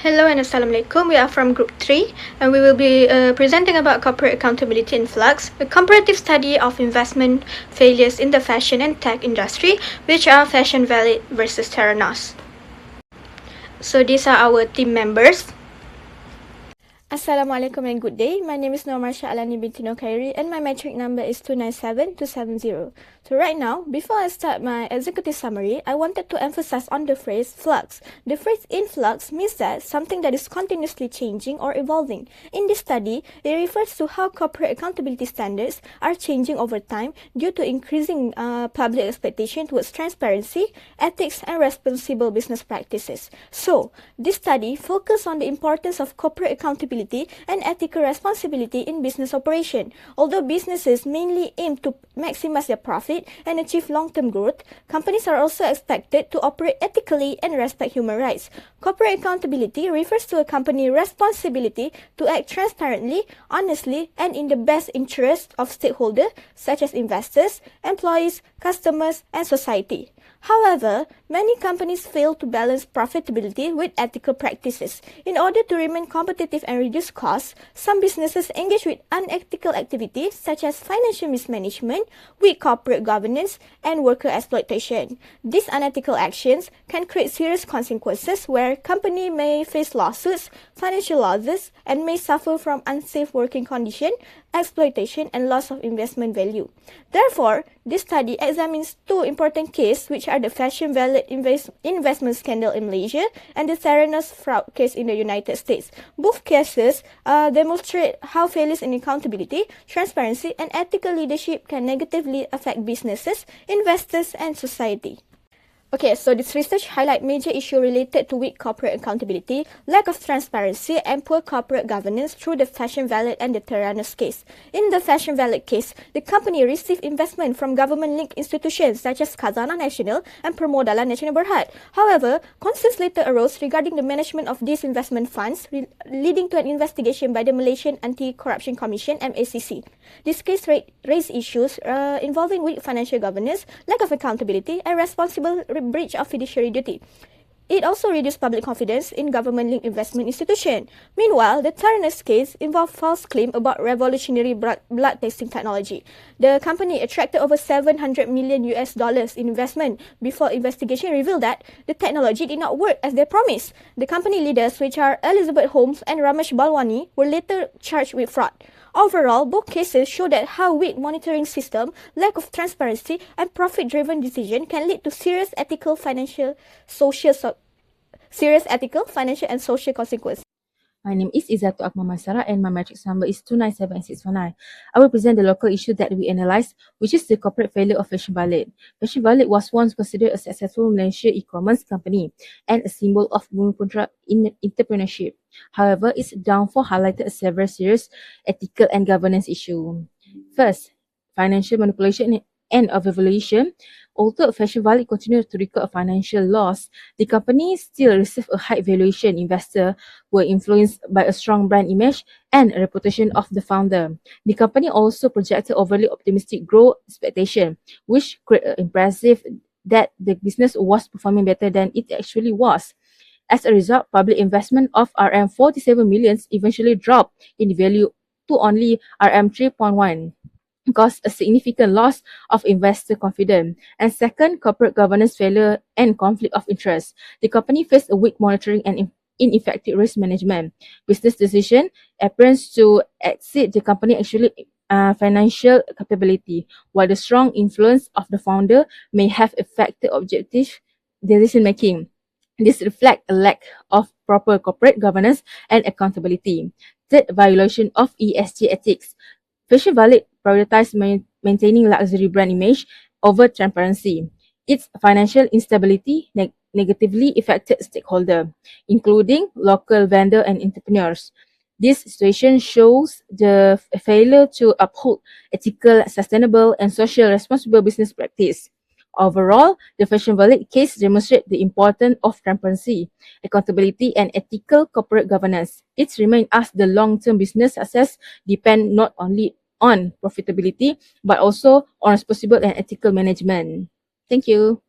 Hello and Assalamualaikum. We are from Group 3 and we will be presenting about corporate accountability in Flux, a comparative study of investment failures in the fashion and tech industry, which are Fashionvalet versus Theranos. So these are our team members. Assalamualaikum and good day. My name is ALANI binti NORKHAIRI and my metric number is 297270. So right now, before I start my executive summary, I wanted to emphasize on the phrase flux. The phrase in flux means that something that is continuously changing or evolving. In this study, it refers to how corporate accountability standards are changing over time due to increasing public expectation towards transparency, ethics, and responsible business practices. So, this study focuses on the importance of corporate accountability and ethical responsibility in business operation. Although businesses mainly aim to maximize their profit and achieve long-term growth, companies are also expected to operate ethically and respect human rights. Corporate accountability refers to a company's responsibility to act transparently, honestly, and in the best interest of stakeholders such as investors, employees, customers, and society. However, many companies fail to balance profitability with ethical practices. In order to remain competitive and reduce costs, some businesses engage with unethical activities such as financial mismanagement, weak corporate governance, and worker exploitation. These unethical actions can create serious consequences where companies may face lawsuits, financial losses, and may suffer from unsafe working conditions, exploitation, and loss of investment value. Therefore, this study examines two important cases, which are the Fashionvalet investment scandal in Malaysia and the Theranos fraud case in the United States. Both cases demonstrate how failures in accountability, transparency, and ethical leadership can negatively affect businesses, investors, and society. Okay, so this research highlights major issues related to weak corporate accountability, lack of transparency, and poor corporate governance through the Fashionvalet and the Theranos case. In the Fashionvalet case, the company received investment from government-linked institutions such as Khazanah Nasional and Permodalan Nasional Berhad. However, concerns later arose regarding the management of these investment funds, leading to an investigation by the Malaysian Anti-Corruption Commission (MACC). This case raised issues involving weak financial governance, lack of accountability, and responsible breach of fiduciary duty. It also reduced public confidence in government-linked investment institutions. Meanwhile, the Theranos case involved false claims about revolutionary blood testing technology. The company attracted over $700 million in investment before investigation revealed that the technology did not work as they promised. The company leaders, which are Elizabeth Holmes and Ramesh Balwani, were later charged with fraud. Overall, both cases show that how weak monitoring system, lack of transparency, and profit-driven decision can lead to serious ethical, financial, and social consequences. My name is Maisarah and my matrix number is 297619. I will present the local issue that we analysed, which is the corporate failure of Fashionvalet. Fashionvalet was once considered a successful Malaysian e-commerce company and a symbol of Bumiputera entrepreneurship. However, its downfall highlighted several serious ethical and governance issues. First, financial manipulation and overvaluation. Although Fashionvalet continued to record a financial loss, the company still received a high valuation. Investors were influenced by a strong brand image and a reputation of the founder. The company also projected overly optimistic growth expectation, which created an impressive that the business was performing better than it actually was. As a result, public investment of RM47 million eventually dropped in value to only RM3.1. Caused a significant loss of investor confidence. And second, corporate governance failure and conflict of interest. The company faced a weak monitoring and ineffective risk management. Business decision appears to exceed the company actually financial capability, while the strong influence of the founder may have affected objective decision making. This reflects a lack of proper corporate governance and accountability. Third, violation of ESG ethics. Fashionvalet prioritized maintaining luxury brand image over transparency. Its financial instability negatively affected stakeholders, including local vendors and entrepreneurs. This situation shows the failure to uphold ethical, sustainable, and social responsible business practice. Overall, the Fashionvalet case demonstrates the importance of transparency, accountability, and ethical corporate governance. It remains as the long-term business success depends not only on profitability, but also on responsible and ethical management. Thank you.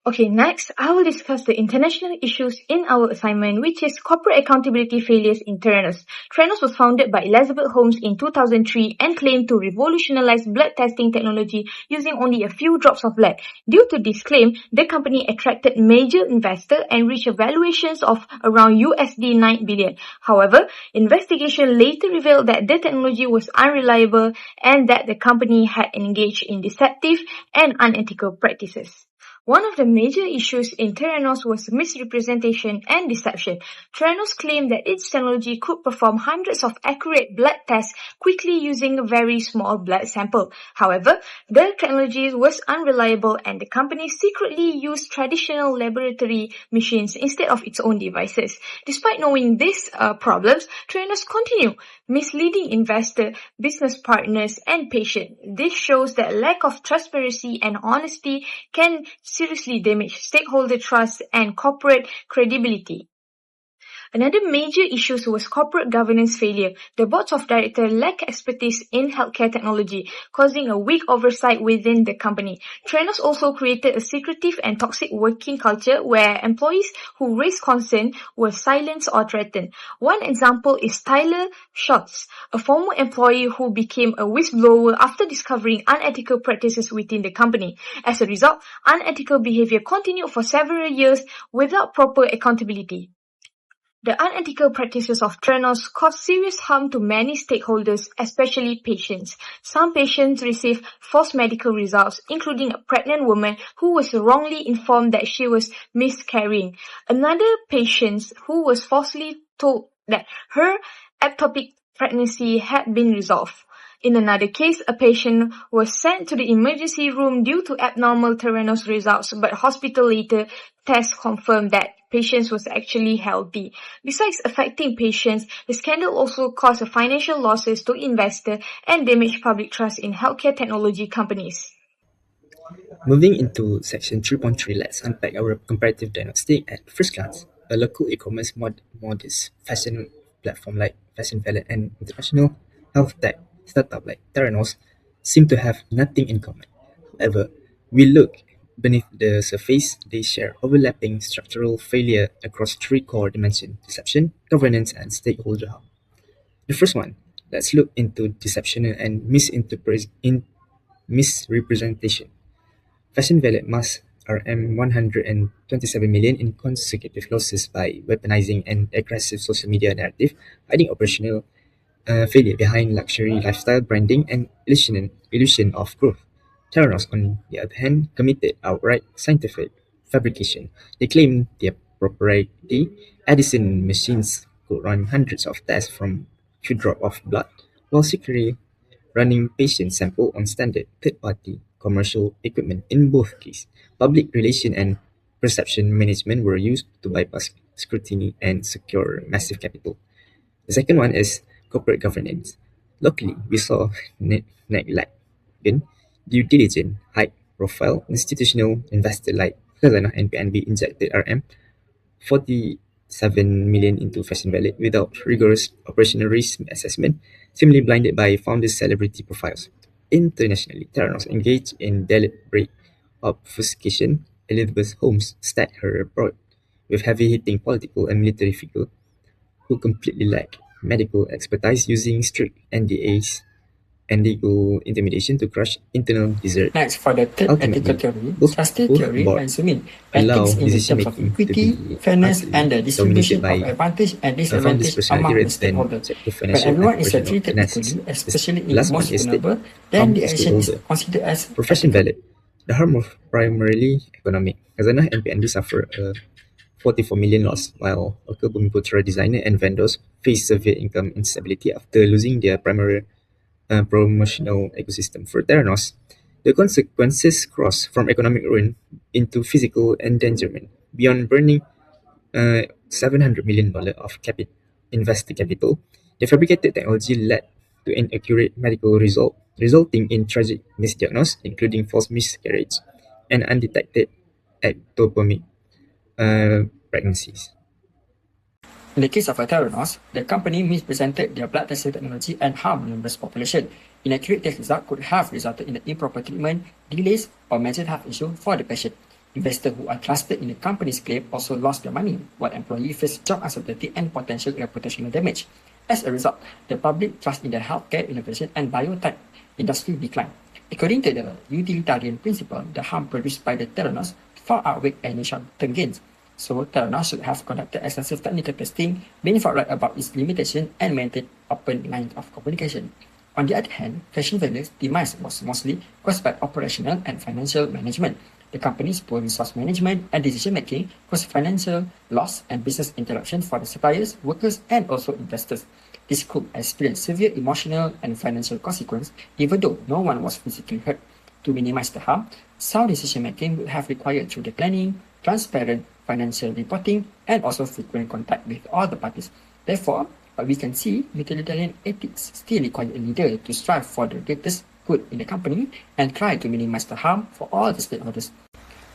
Okay, next, I will discuss the international issues in our assignment, which is corporate accountability failures in Theranos. Theranos was founded by Elizabeth Holmes in 2003 and claimed to revolutionize blood testing technology using only a few drops of blood. Due to this claim, the company attracted major investors and reached valuations of around USD 9 billion. However, investigation later revealed that the technology was unreliable and that the company had engaged in deceptive and unethical practices. One of the major issues in Theranos was misrepresentation and deception. Theranos claimed that its technology could perform hundreds of accurate blood tests quickly using a very small blood sample. However, the technology was unreliable and the company secretly used traditional laboratory machines instead of its own devices. Despite knowing these problems, Theranos continued misleading investors, business partners, and patients. This shows that lack of transparency and honesty can seriously damage stakeholder trust and corporate credibility. Another major issue was corporate governance failure. The boards of directors lack expertise in healthcare technology, causing a weak oversight within the company. Theranos also created a secretive and toxic working culture where employees who raised concern were silenced or threatened. One example is Tyler Schultz, a former employee who became a whistleblower after discovering unethical practices within the company. As a result, unethical behavior continued for several years without proper accountability. The unethical practices of Theranos caused serious harm to many stakeholders, especially patients. Some patients received false medical results, including a pregnant woman who was wrongly informed that she was miscarrying. Another patient who was falsely told that her ectopic pregnancy had been resolved. In another case, a patient was sent to the emergency room due to abnormal Theranos results, but hospital later tests confirmed that patient was actually healthy. Besides affecting patients, the scandal also caused financial losses to investors and damaged public trust in healthcare technology companies. Moving into section 3.3, let's unpack our comparative diagnostic at first glance. A local e-commerce modest fashion platform like Fashionvalet and international health tech startup like Theranos seem to have nothing in common. However, we look beneath the surface, they share overlapping structural failure across three core dimensions: deception, governance, and stakeholder harm. The first one, let's look into deception and misrepresentation. Fashionvalet must RM 127 million in consecutive losses by weaponizing an aggressive social media narrative, hiding operational failure behind luxury lifestyle branding and illusion of growth. Theranos, on the other hand, committed outright scientific fabrication. They claimed their proprietary Edison machines could run hundreds of tests from few drops of blood, while secretly running patient sample on standard third-party commercial equipment. In both cases, public relation and perception management were used to bypass scrutiny and secure massive capital. The second one is corporate governance. Locally, we saw neglect in due diligence, high-profile institutional investors like Khazanah and PNB injected RM 47 million into Fashionvalet without rigorous operational risk assessment, seemingly blinded by founders' celebrity profiles. Internationally, Theranos engaged in deliberate obfuscation. Elizabeth Holmes stacked her report with heavy-hitting political and military figures who completely lack medical expertise, using strict NDAs and legal intimidation to crush internal desert. Next, for the third ethical theory, trusted theory and assuming ethics in the terms of equity, fairness, and the distribution of advantage and disadvantage among the stakeholders. When everyone is treated equally, especially in the most vulnerable, then the action is considered as Fashionvalet. The harm was primarily economic. Khazanah and PNB suffered a 44 million loss, while local Bumiputra designer and vendors faced severe income instability after losing their primary promotional ecosystem. For Theranos, the consequences cross from economic ruin into physical endangerment. Beyond burning $700 million of investor capital, the fabricated technology led to inaccurate medical result, resulting in tragic misdiagnosis, including false miscarriage and undetected ectopic pregnancies. In the case of Theranos, the company mispresented their blood testing technology and harmed numerous population. Inaccurate test results could have resulted in the improper treatment, delays, or mental health issue for the patient. Investors who are trusted in the company's claim also lost their money, while employees faced job uncertainty and potential reputational damage. As a result, the public trust in the healthcare innovation and biotech industry declined. According to the utilitarian principle, the harm produced by the Theranos far outweighed any short-term gains. So, Theranos should have conducted extensive technical testing, been forthright about its limitation, and maintained open lines of communication. On the other hand, Fashionvalet's demise was mostly caused by operational and financial management. The company's poor resource management and decision-making caused financial loss and business interruption for the suppliers, workers, and also investors. This group experienced severe emotional and financial consequences, even though no one was physically hurt. To minimize the harm, sound decision-making would have required through the planning, transparent financial reporting, and also frequent contact with all the parties. Therefore, what we can see, utilitarian ethics still require a leader to strive for the greatest good in the company and try to minimize the harm for all the stakeholders.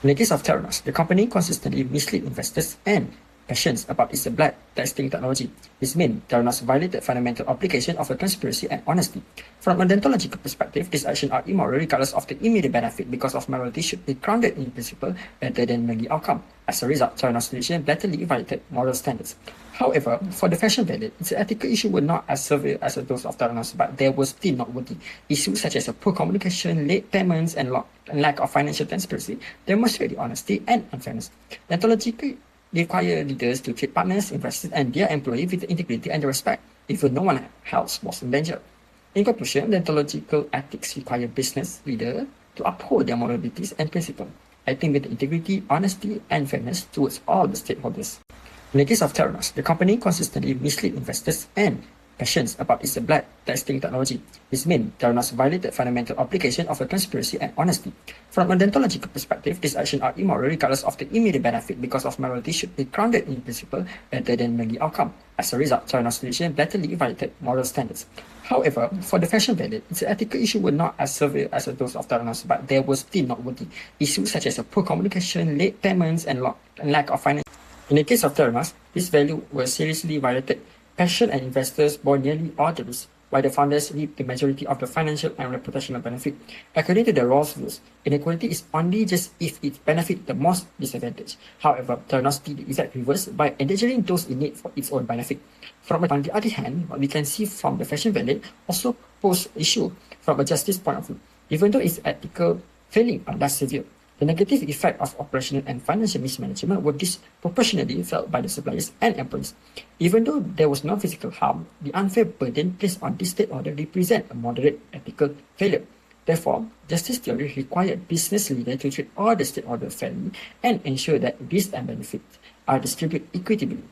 In the case of Theranos, the company consistently misled investors and patients about its blood testing technology. This means Theranos violated fundamental obligation of transparency and honesty. From a deontological perspective, these actions are immoral regardless of the immediate benefit because of morality should be grounded in principle rather than merely outcome. As a result, Theranos' decision blatantly violated moral standards. However, for the Fashionvalet, its ethical issue were not as severe as those of Theranos, but they were still noteworthy. Issues such as poor communication, late payments, and lack of financial transparency demonstrate the honesty and unfairness. Deontologically, require leaders to treat partners, investors, and their employees with integrity and respect, even no one else was in danger. In conclusion, deontological ethics require business leaders to uphold their moral duties and principles, acting with integrity, honesty, and fairness towards all the stakeholders. In the case of Theranos, the company consistently misled investors and patients about its blood testing technology. This means Theranos violated fundamental obligation of transparency and honesty. From a deontological perspective, these actions are immoral regardless of the immediate benefit because of morality should be grounded in principle rather than merely outcome. As a result, Theranos' decision blatantly violated moral standards. However, for the Fashionvalet, its ethical issue were not as severe as those of Theranos, but they were still noteworthy. Issues such as poor communication, late payments, and lack of financial. In the case of Theranos, these values were seriously violated. Patient and investors bore nearly all the risk, while the founders reaped the majority of the financial and reputational benefit. According to the Rawls rules, inequality is only just if it benefits the most disadvantaged. However, Theranos did the exact reverse by endangering those in need for its own benefit. On the other hand, what we can see from the Fashionvalet also pose issue from a justice point of view, even though its ethical failing are less severe. The negative effect of operational and financial mismanagement were disproportionately felt by the suppliers and employees. Even though there was no physical harm, the unfair burden placed on this stakeholder represent a moderate ethical failure. Therefore, justice theory required business leaders to treat all the stakeholders fairly and ensure that risks and benefits are distributed equitably.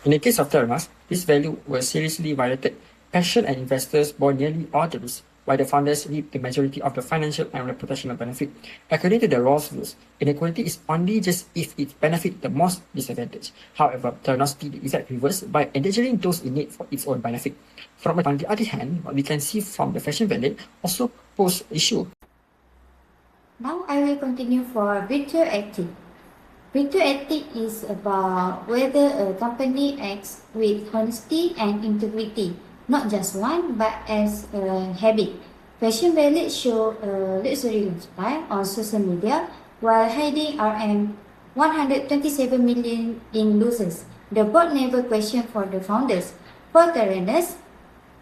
In the case of Theranos, these values were seriously violated. Patient and investors bore nearly all the risk, while the founders reaped the majority of the financial and reputational benefit. According to the Rawls rules, inequality is only just if it benefits the most disadvantaged. However, Theranos did the exact reverse by endangering those in need for its own benefit. On the other hand, what we can see from the Fashionvalet also pose issue. Now I will continue for virtue ethic. Virtue ethic is about whether a company acts with honesty and integrity, not just one, but as a habit. Fashionvalet show a luxury lifestyle on social media while hiding RM 127 million in losses. The board never questioned for the founders. For Theranos,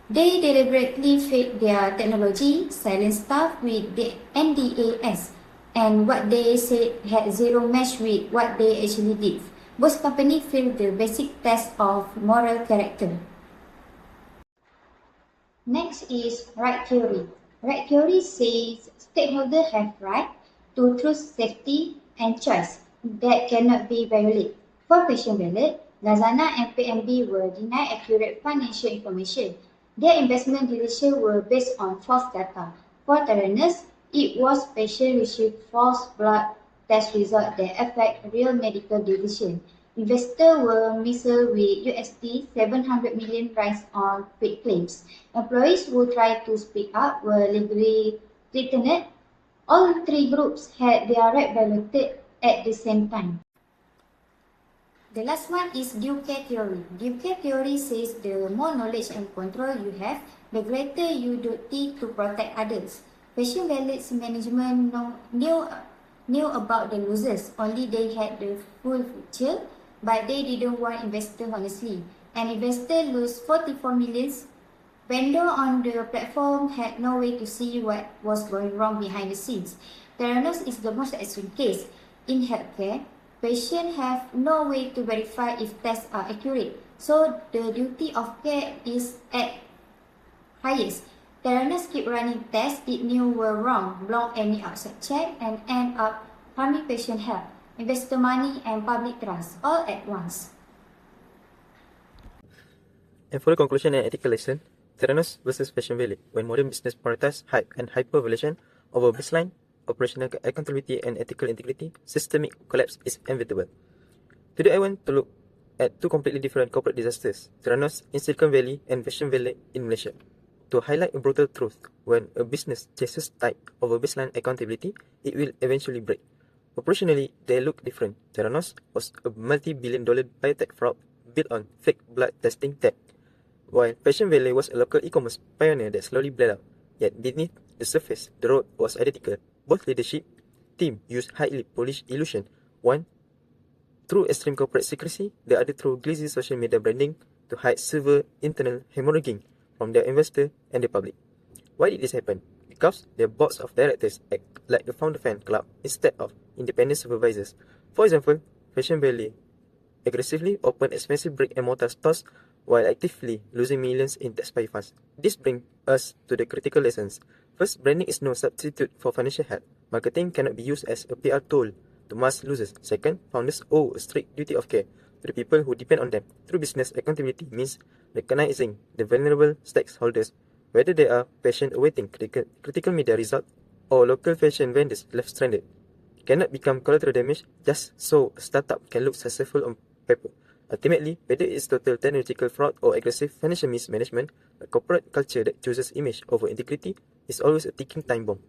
they deliberately fake their technology, silent staff with the NDAS, and what they said had zero match with what they actually did. Both companies failed the basic test of moral character. Next is right theory. Right theory says stakeholders have right to truth, safety, and choice that cannot be violated. For Fashionvalet, Lazana and PMB were denied accurate financial information. Their investment decisions were based on false data. For Theranos, it was patients received false blood test results that affect real medical decisions. Investors were misled with USD 700 million rise on paid claims. Employees who tried to speak up were legally threatened. All three groups had their right violated at the same time. The last one is due care theory. Due care theory says the more knowledge and control you have, the greater your duty to protect others. Fashionvalet's management knew knew about the losers, only they had the full picture, but they didn't want investors honestly. An investor lose 44 millions. Vendor on the platform had no way to see what was going wrong behind the scenes. Theranos is the most extreme case. In healthcare, patients have no way to verify if tests are accurate, so the duty of care is at highest. Theranos keep running tests it knew were wrong, block any outside check, and end up harming patient health, investor money, and public trust all at once. And for the conclusion and ethical lesson, Theranos versus Fashionvalet, when modern business prioritize hype and hypervaluation over baseline, operational accountability and ethical integrity, systemic collapse is inevitable. Today I want to look at two completely different corporate disasters, Theranos in Silicon Valley and Fashionvalet in Malaysia. To highlight a brutal truth, when a business chases type over baseline accountability, it will eventually break. Operationally, they look different. Theranos was a multi-billion-dollar biotech fraud built on fake blood testing tech, while Fashionvalet was a local e-commerce pioneer that slowly bled out. Yet beneath the surface, the road was identical. Both leadership team used highly polished illusion, one through extreme corporate secrecy, the other through glitzy social media branding to hide severe internal hemorrhaging from their investor and the public. Why did this happen? Because their boards of directors act like a founder fan club instead of independent supervisors. For example, Fashionvalet aggressively opened expensive brick and mortar stores while actively losing millions in taxpayer funds. This brings us to the critical lessons. First, branding is no substitute for financial health. Marketing cannot be used as a PR tool to mask losers. Second, founders owe a strict duty of care to the people who depend on them. True business accountability means recognizing the vulnerable stakeholders, whether they are patient awaiting critical media result or local fashion vendors left stranded. Cannot become collateral damage just so a startup can look successful on paper. Ultimately, whether it's total technological fraud or aggressive financial mismanagement, a corporate culture that chooses image over integrity is always a ticking time bomb.